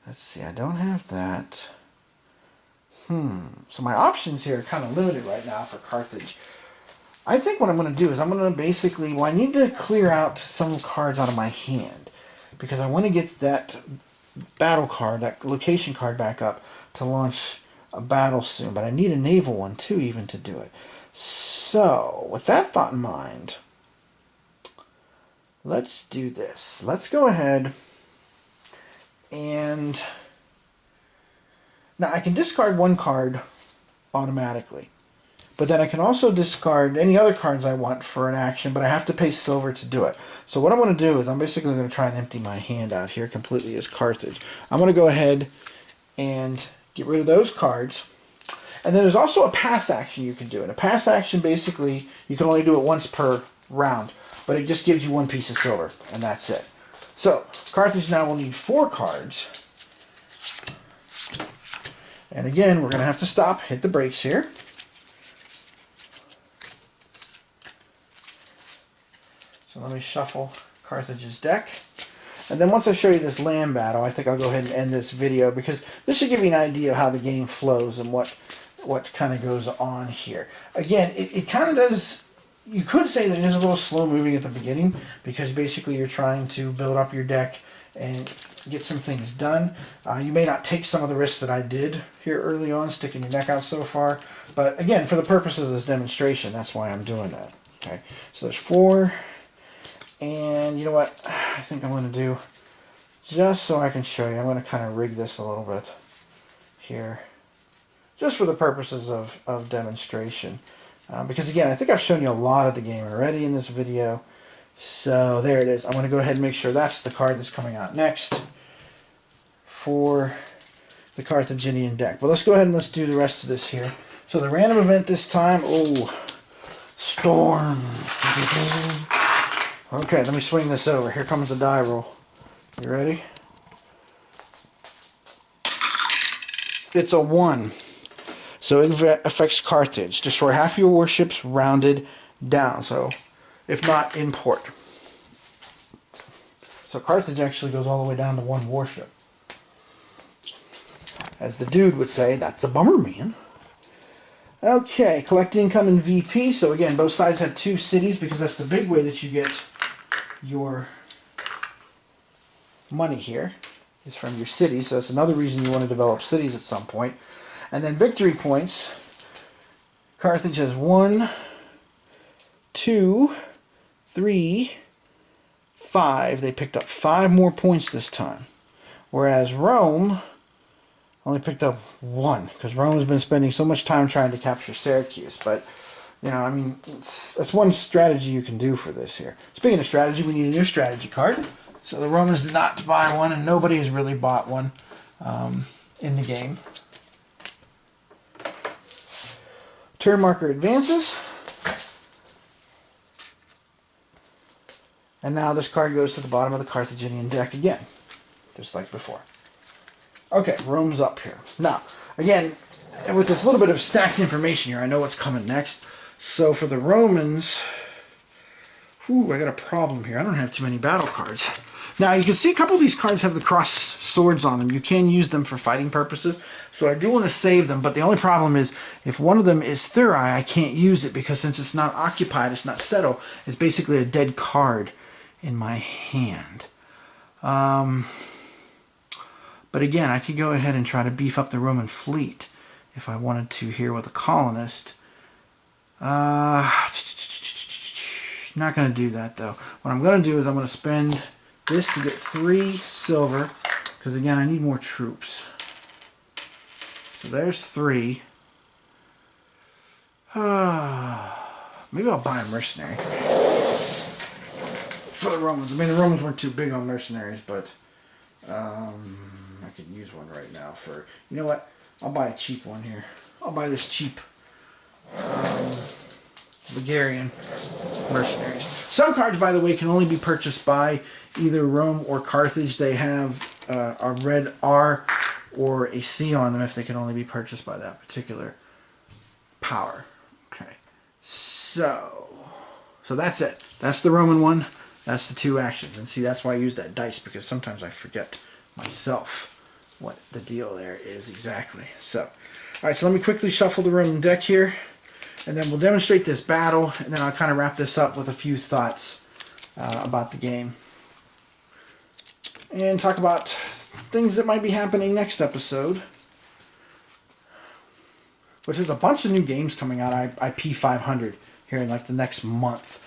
[SPEAKER 1] Let's see, I don't have that. So my options here are kind of limited right now for Carthage. I think what I'm going to do is I'm going to basically, well, I need to clear out some cards out of my hand because I want to get that battle card, that location card back up to launch a battle soon. But I need a naval one too even to do it. So with that thought in mind, let's do this. Let's go ahead and now I can discard one card automatically. But then I can also discard any other cards I want for an action, but I have to pay silver to do it. So what I'm going to do is I'm basically going to try and empty my hand out here completely as Carthage. I'm going to go ahead and get rid of those cards. And then there's also a pass action you can do. And a pass action, basically, you can only do it once per round. But it just gives you one piece of silver, and that's it. So, Carthage now will need 4 cards. And again, we're going to have to stop, hit the brakes here. So let me shuffle Carthage's deck. And then once I show you this land battle, I think I'll go ahead and end this video because this should give you an idea of how the game flows and what kind of goes on here. Again, it kind of does, you could say that it is a little slow moving at the beginning because basically you're trying to build up your deck and get some things done. You may not take some of the risks that I did here early on, sticking your deck out so far. But again, for the purposes of this demonstration, that's why I'm doing that. Okay, so there's 4. And you know what, I think I'm going to do, just so I can show you, I'm going to kind of rig this a little bit here, just for the purposes of demonstration. Because again, I think I've shown you a lot of the game already in this video. So there it is. I'm going to go ahead and make sure that's the card that's coming out next for the Carthaginian deck. But let's go ahead and let's do the rest of this here. So the random event this time, Storm. Okay, let me swing this over. Here comes the die roll. You ready? It's a 1. So it affects Carthage. Destroy half your warships rounded down. So, if not, in port. So Carthage actually goes all the way down to 1 warship. As the dude would say, that's a bummer, man. Okay, collect income in VP. So again, both sides have 2 cities because that's the big way that you get your money here is from your cities. So that's another reason you want to develop cities at some point. And then victory points. Carthage has 1, 2, 3, 5. They picked up 5 more points this time. Whereas Rome only picked up 1 because Rome has been spending so much time trying to capture Syracuse. But you know, I mean, that's one strategy you can do for this here. Speaking of strategy, we need a new strategy card. So the Romans did not buy one, and nobody has really bought one in the game. Turn marker advances. And now this card goes to the bottom of the Carthaginian deck again, just like before. Okay, Rome's up here. Now, again, with this little bit of stacked information here, I know what's coming next. So for the Romans, I got a problem here. I don't have too many battle cards. Now you can see a couple of these cards have the cross swords on them. You can use them for fighting purposes. So I do want to save them, but the only problem is if one of them is Thurai, I can't use it because since it's not occupied, it's not settled, it's basically a dead card in my hand. But again, I could go ahead and try to beef up the Roman fleet if I wanted to here with a colonist. Not going to do that though. What I'm going to do is I'm going to spend this to get 3 silver because again I need more troops. So there's 3. Maybe I'll buy a mercenary for the Romans. I mean the Romans weren't too big on mercenaries, but I could use one right now for, you know what, I'll buy a cheap one here. I'll buy this cheap Bulgarian mercenaries. Some cards, by the way, can only be purchased by either Rome or Carthage. They have a red R or a C on them if they can only be purchased by that particular power. Okay, so that's it. That's the Roman one. That's the 2 actions. And see, that's why I use that dice because sometimes I forget myself what the deal there is exactly. So Alright, so let me quickly shuffle the Roman deck here, and then we'll demonstrate this battle, and then I'll kind of wrap this up with a few thoughts about the game. And talk about things that might be happening next episode. Which there's a bunch of new games coming out, IP 500, here in like the next month.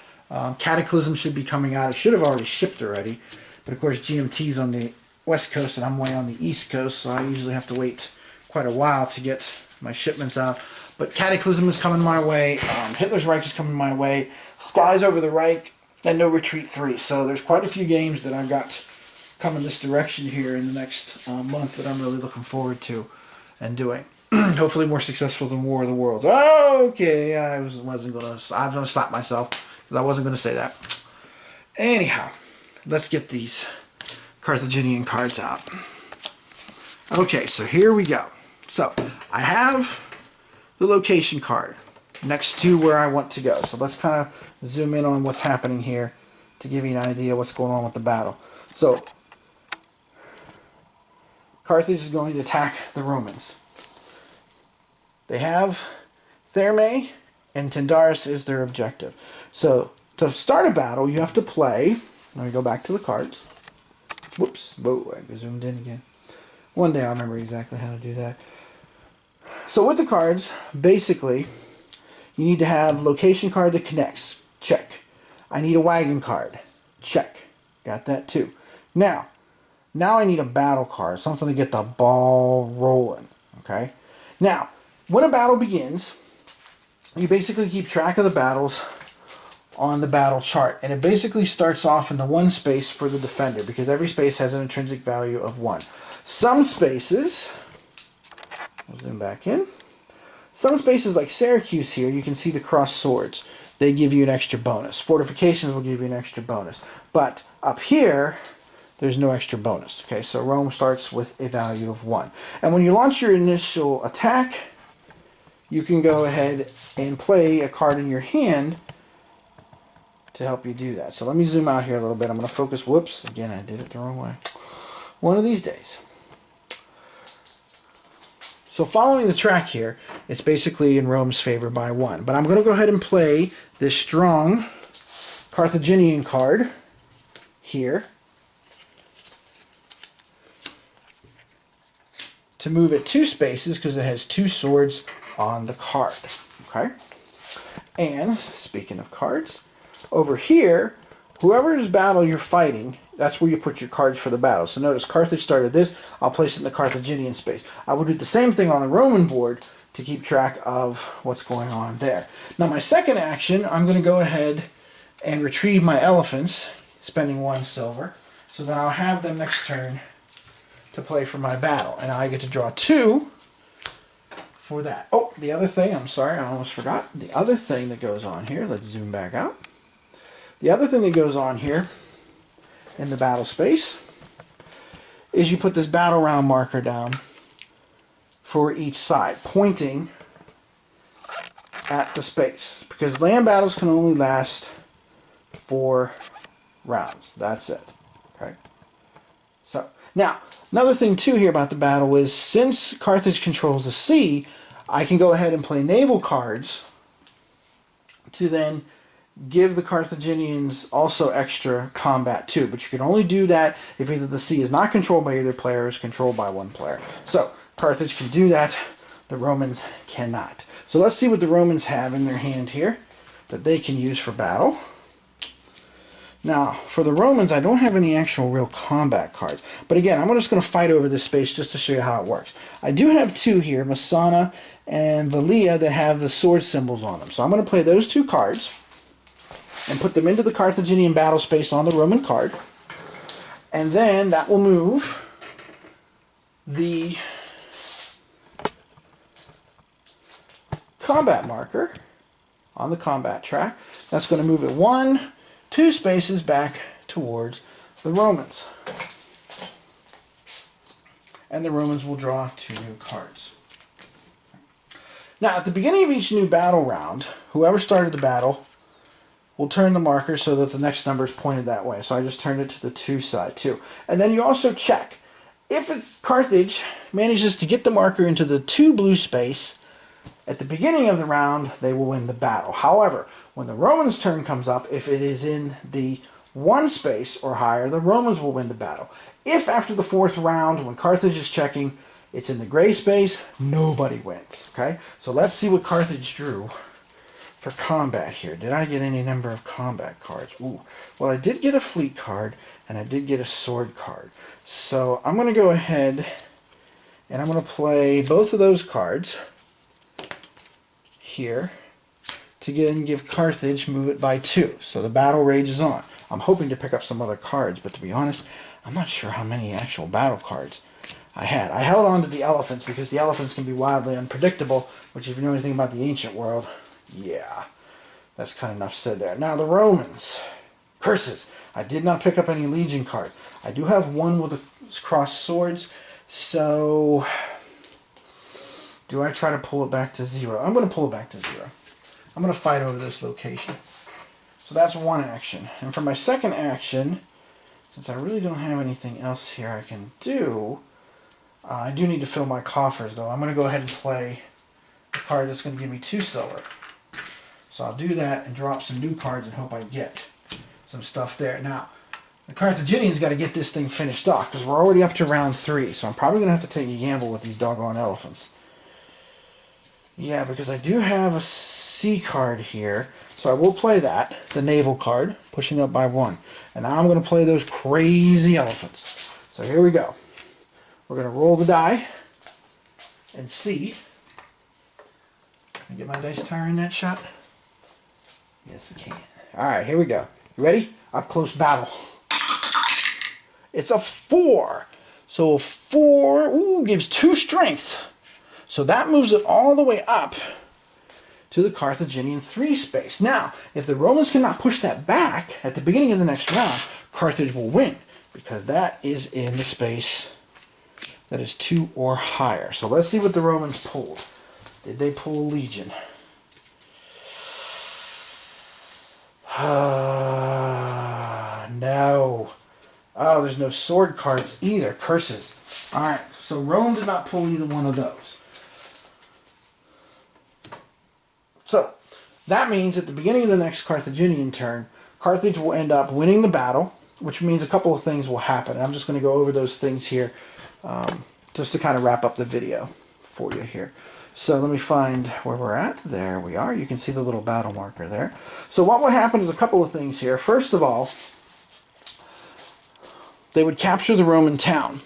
[SPEAKER 1] Cataclysm should be coming out. It should have already shipped already. But of course GMT's on the West Coast and I'm way on the East Coast, so I usually have to wait quite a while to get my shipments out. But Cataclysm is coming my way. Hitler's Reich is coming my way. Skies Over the Reich and No Retreat 3. So there's quite a few games that I've got coming this direction here in the next month that I'm really looking forward to and doing. Hopefully more successful than War of the Worlds. Okay, I was gonna stop myself because I wasn't gonna say that. Anyhow, let's get these Carthaginian cards out. Okay, so here we go. So I have the location card next to where I want to go. So let's kind of zoom in on what's happening here to give you an idea what's going on with the battle. So Carthage is going to attack the Romans. They have Thermae and Tyndaris is their objective. So to start a battle, you have to play. Let me go back to the cards. Whoops, whoa, I zoomed in again. One day I'll remember exactly how to do that. So with the cards, basically, you need to have location card that connects. Check. I need a wagon card. Check. Got that too. Now I need a battle card, something to get the ball rolling. Okay. Now, when a battle begins, you basically keep track of the battles on the battle chart. And it basically starts off in the one space for the defender, because every space has an intrinsic value of 1. Some spaces, I'll zoom back in, some spaces like Syracuse here, you can see the crossed swords. They give you an extra bonus. Fortifications will give you an extra bonus. But up here, there's no extra bonus. Okay, so Rome starts with a value of 1. And when you launch your initial attack, you can go ahead and play a card in your hand to help you do that. So let me zoom out here a little bit. I'm going to focus. Whoops, again, I did it the wrong way. One of these days. So following the track here, it's basically in Rome's favor by 1. But I'm going to go ahead and play this strong Carthaginian card here to move it 2 spaces because it has 2 swords on the card. Okay? And speaking of cards, over here, whoever's battle you're fighting, that's where you put your cards for the battle. So notice Carthage started this, I'll place it in the Carthaginian space. I will do the same thing on the Roman board to keep track of what's going on there. Now my second action, I'm going to go ahead and retrieve my elephants, spending 1 silver, so that I'll have them next turn to play for my battle. And I get to draw 2 for that. Oh, the other thing, I'm sorry, I almost forgot. The other thing that goes on here, let's zoom back out. The other thing that goes on here in the battle space is you put this battle round marker down for each side, pointing at the space. Because land battles can only last 4 rounds. That's it. Okay. So, now, another thing too here about the battle is since Carthage controls the sea, I can go ahead and play naval cards to then give the Carthaginians also extra combat too. But you can only do that if either the sea is not controlled by either player or is controlled by 1 player. So Carthage can do that, the Romans cannot. So let's see what the Romans have in their hand here that they can use for battle. Now, for the Romans, I don't have any actual real combat cards. But again, I'm just going to fight over this space just to show you how it works. I do have 2 here, Masana and Valia, that have the sword symbols on them. So I'm going to play those 2 cards and put them into the Carthaginian battle space on the Roman card. And then that will move the combat marker on the combat track. That's going to move it 2 spaces back towards the Romans. And the Romans will draw 2 new cards. Now, at the beginning of each new battle round, whoever started the battle will turn the marker so that the next number is pointed that way. So I just turned it to the 2 side too. And then you also check. If Carthage manages to get the marker into the 2 blue space at the beginning of the round, they will win the battle. However, when the Romans' turn comes up, if it is in the 1 space or higher, the Romans will win the battle. If after the 4th round, when Carthage is checking, it's in the gray space, nobody wins. Okay, so let's see what Carthage drew for combat here. Did I get any number of combat cards? Ooh, well, I did get a fleet card, and I did get a sword card. So I'm going to go ahead and I'm going to play both of those cards here to give Carthage move it by 2. So the battle rages on. I'm hoping to pick up some other cards, but to be honest, I'm not sure how many actual battle cards I had. I held on to the elephants because the elephants can be wildly unpredictable, which if you know anything about the ancient world, yeah, that's kind of enough said there. Now the Romans. Curses. I did not pick up any Legion cards. I do have one with the crossed swords, so do I try to pull it back to 0? I'm going to pull it back to 0. I'm going to fight over this location. So that's one action. And for my second action, since I really don't have anything else here I can do, I do need to fill my coffers though. I'm going to go ahead and play a card that's going to give me 2 silver. So I'll do that and drop some new cards and hope I get some stuff there. Now, the Carthaginians got to get this thing finished off because we're already up to round 3. So I'm probably going to have to take a gamble with these doggone elephants. Yeah, because I do have a sea card here. So I will play that, the naval card, pushing up by 1. And now I'm going to play those crazy elephants. So here we go. We're going to roll the die and see. Can I get my dice tower in that shot? Yes, I can. Alright, here we go. You ready? Up close battle. It's a 4. So a 4 gives 2 strength. So that moves it all the way up to the Carthaginian 3 space. Now, if the Romans cannot push that back at the beginning of the next round, Carthage will win because that is in the space that is 2 or higher. So let's see what the Romans pulled. Did they pull Legion? No. Oh, there's no sword cards either. Curses. Alright, so Rome did not pull either one of those. So, that means at the beginning of the next Carthaginian turn, Carthage will end up winning the battle, which means a couple of things will happen. And I'm just going to go over those things here just to kind of wrap up the video for you here. So let me find where we're at. There we are. You can see the little battle marker there. So what would happen is a couple of things here. First of all, they would capture the Roman town.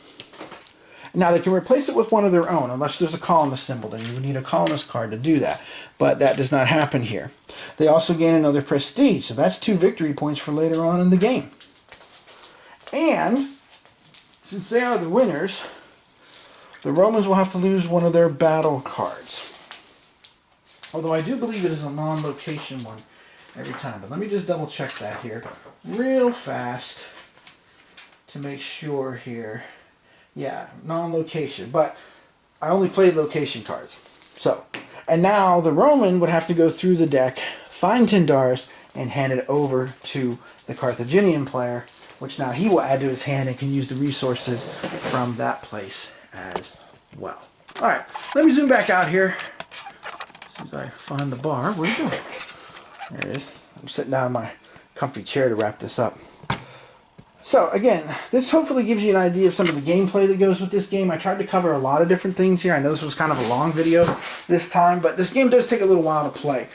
[SPEAKER 1] Now they can replace it with one of their own, unless there's a colonist symbol, and you would need a colonist card to do that. But that does not happen here. They also gain another prestige, so that's 2 victory points for later on in the game. And since they are the winners, the Romans will have to lose one of their battle cards. Although I do believe it is a non-location one every time. But let me just double check that here real fast to make sure here. Yeah, non-location. But I only played location cards. So, and now the Roman would have to go through the deck, find Tyndaris, and hand it over to the Carthaginian player, which now he will add to his hand and can use the resources from that place as well. Alright, let me zoom back out here. As soon as I find the bar, where'd it go? There it is. I'm sitting down in my comfy chair to wrap this up. So again, this hopefully gives you an idea of some of the gameplay that goes with this game. I tried to cover a lot of different things here. I know this was kind of a long video this time, but this game does take a little while to play.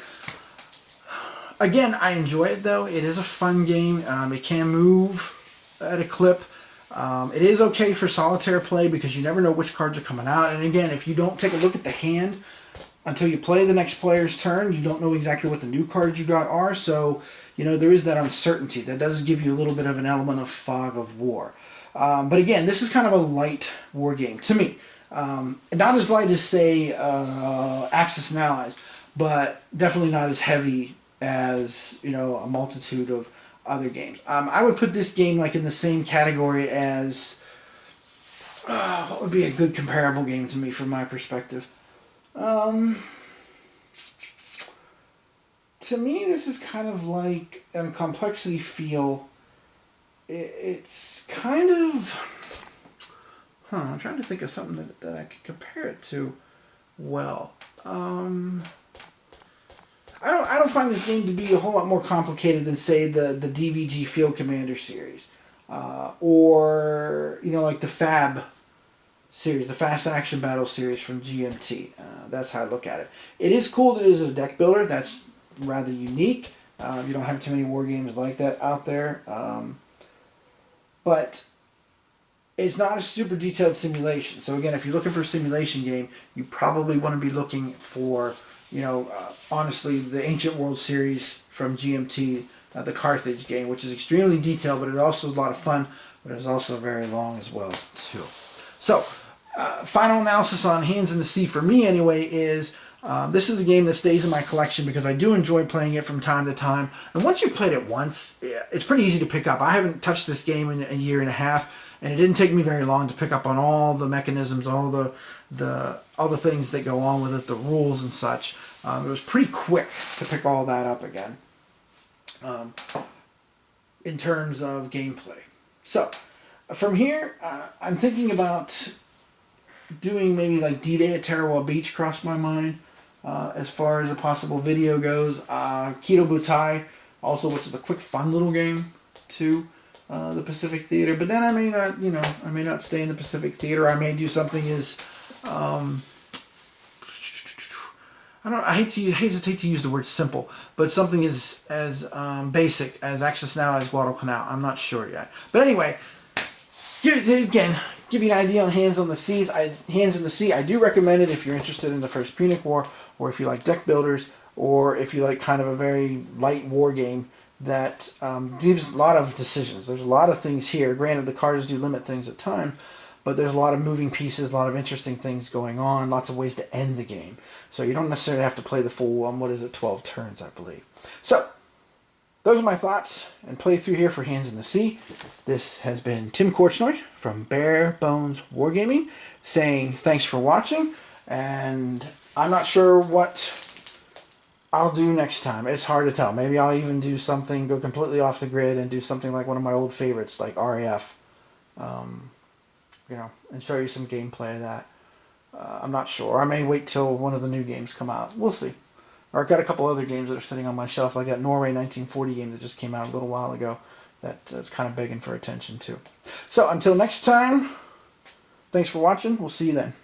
[SPEAKER 1] Again, I enjoy it though. It is a fun game. It can move at a clip. It is okay for solitaire play because you never know which cards are coming out. And again, if you don't take a look at the hand until you play the next player's turn, you don't know exactly what the new cards you got are. So, you know, there is that uncertainty. That does give you a little bit of an element of fog of war. But again, this is kind of a light war game to me. Not as light as, say, Axis and Allies, but definitely not as heavy as, you know, a multitude of other games. I would put this game like in the same category as what would be a good comparable game to me from my perspective. To me, this is kind of like, in complexity feel, it's kind of, I'm trying to think of something that I could compare it to well. I don't find this game to be a whole lot more complicated than, say, the DVG Field Commander series, or like the FAB series, the Fast Action Battle series from GMT. That's how I look at it. It is cool that it is a deck builder. That's rather unique. You don't have too many war games like that out there, but it's not a super detailed simulation. So again, if you're looking for a simulation game, you probably want to be looking for, honestly, the Ancient World series from GMT, the Carthage game, which is extremely detailed, but it also is a lot of fun, but it's also very long as well, too. So, final analysis on Hands in the Sea for me, anyway, is this is a game that stays in my collection because I do enjoy playing it from time to time. And once you've played it once, it's pretty easy to pick up. I haven't touched this game in a year and a half, and it didn't take me very long to pick up on all the mechanisms, all the things that go on with it, the rules and such. It was pretty quick to pick all that up again in terms of gameplay. So, from here, I'm thinking about doing maybe like D-Day at Tarawa Beach crossed my mind as far as a possible video goes. Keto Butai, also, which is a quick, fun little game to the Pacific Theater. But then I may not, I may not stay in the Pacific Theater. I may do something as I hesitate to use the word simple, but something as basic as Access Now as Guadalcanal. I'm not sure yet. But anyway, give you an idea on Hands in the Sea. I do recommend it if you're interested in the First Punic War, or if you like deck builders, or if you like kind of a very light war game that gives a lot of decisions. There's a lot of things here. Granted, the cards do limit things at times, but there's a lot of moving pieces, a lot of interesting things going on, lots of ways to end the game. So you don't necessarily have to play the full, 12 turns, I believe. So, those are my thoughts and playthrough here for Hands in the Sea. This has been Tim Korchnoi from Bare Bones Wargaming saying thanks for watching, and I'm not sure what I'll do next time. It's hard to tell. Maybe I'll even do something, go completely off the grid and do something like one of my old favorites, like RAF, and show you some gameplay of that. I'm not sure. I may wait till one of the new games come out. We'll see. Or I've got a couple other games that are sitting on my shelf, like that Norway 1940 game that just came out a little while ago. That's kind of begging for attention too. So until next time, thanks for watching. We'll see you then.